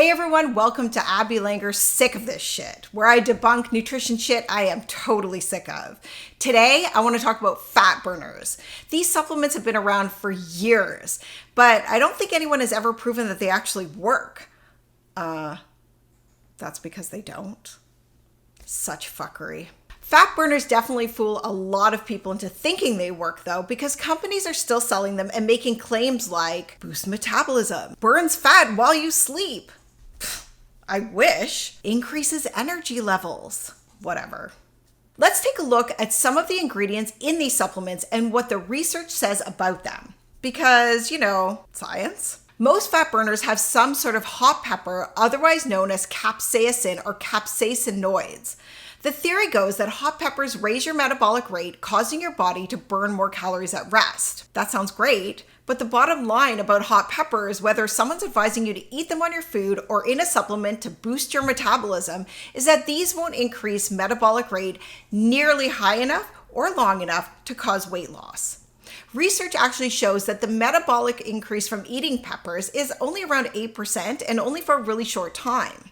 Hey everyone, welcome to Abby Langer's Sick of This Shit, where I debunk nutrition shit I am totally sick of. Today, I want to talk about fat burners. These supplements have been around for years, but I don't think anyone has ever proven that they actually work. That's because they don't. Such fuckery. Fat burners definitely fool a lot of people into thinking they work though, because companies are still selling them and making claims like boost metabolism, burns fat while you sleep. I wish. Increases energy levels. Whatever. Let's take a look at some of the ingredients in these supplements and what the research says about them. Because, science. Most fat burners have some sort of hot pepper, otherwise known as capsaicin or capsaicinoids. The theory goes that hot peppers raise your metabolic rate, causing your body to burn more calories at rest. That sounds great, but the bottom line about hot peppers, whether someone's advising you to eat them on your food or in a supplement to boost your metabolism, is that these won't increase metabolic rate nearly high enough or long enough to cause weight loss. Research actually shows that the metabolic increase from eating peppers is only around 8% and only for a really short time.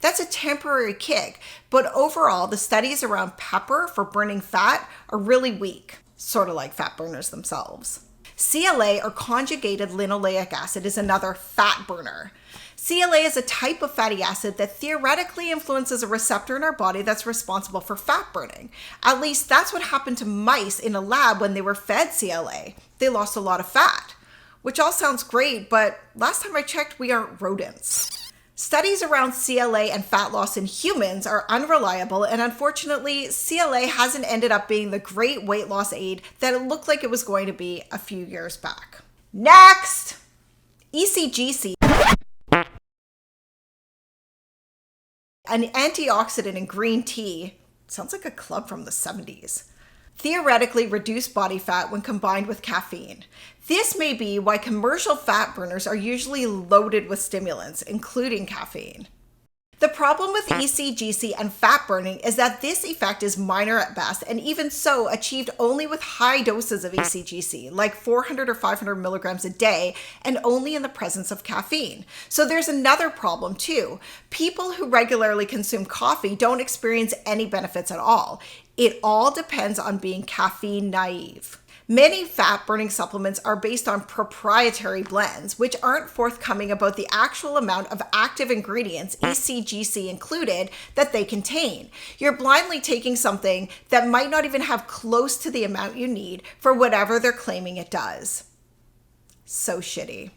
That's a temporary kick, but overall, the studies around pepper for burning fat are really weak, sort of like fat burners themselves. CLA, or conjugated linoleic acid, is another fat burner. CLA is a type of fatty acid that theoretically influences a receptor in our body that's responsible for fat burning. At least that's what happened to mice in a lab when they were fed CLA. They lost a lot of fat, which all sounds great, but last time I checked, we aren't rodents. Studies around CLA and fat loss in humans are unreliable, and unfortunately, CLA hasn't ended up being the great weight loss aid that it looked like it was going to be a few years back. Next! ECGC, an antioxidant in green tea, sounds like a club from the 70s. Theoretically reduce body fat when combined with caffeine. This may be why commercial fat burners are usually loaded with stimulants, including caffeine. The problem with ECGC and fat burning is that this effect is minor at best, and even so achieved only with high doses of ECGC, like 400 or 500 milligrams a day, and only in the presence of caffeine. So there's another problem too. People who regularly consume coffee don't experience any benefits at all. It all depends on being caffeine naive. Many fat-burning supplements are based on proprietary blends, which aren't forthcoming about the actual amount of active ingredients, ECGC included, that they contain. You're blindly taking something that might not even have close to the amount you need for whatever they're claiming it does. So shitty.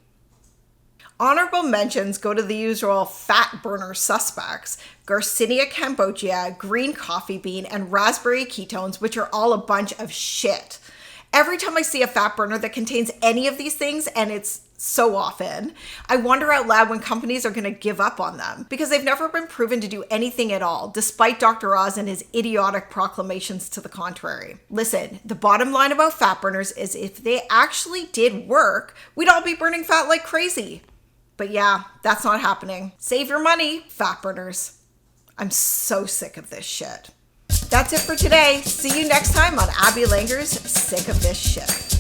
Honorable mentions go to the usual fat burner suspects: Garcinia cambogia, green coffee bean, and raspberry ketones, which are all a bunch of shit. Every time I see a fat burner that contains any of these things, and it's so often, I wonder out loud when companies are going to give up on them, because they've never been proven to do anything at all, despite Dr. Oz and his idiotic proclamations to the contrary. Listen, the bottom line about fat burners is if they actually did work, we'd all be burning fat like crazy. But yeah, that's not happening. Save your money, fat burners. I'm so sick of this shit. That's it for today. See you next time on Abby Langer's Sick of This Shit.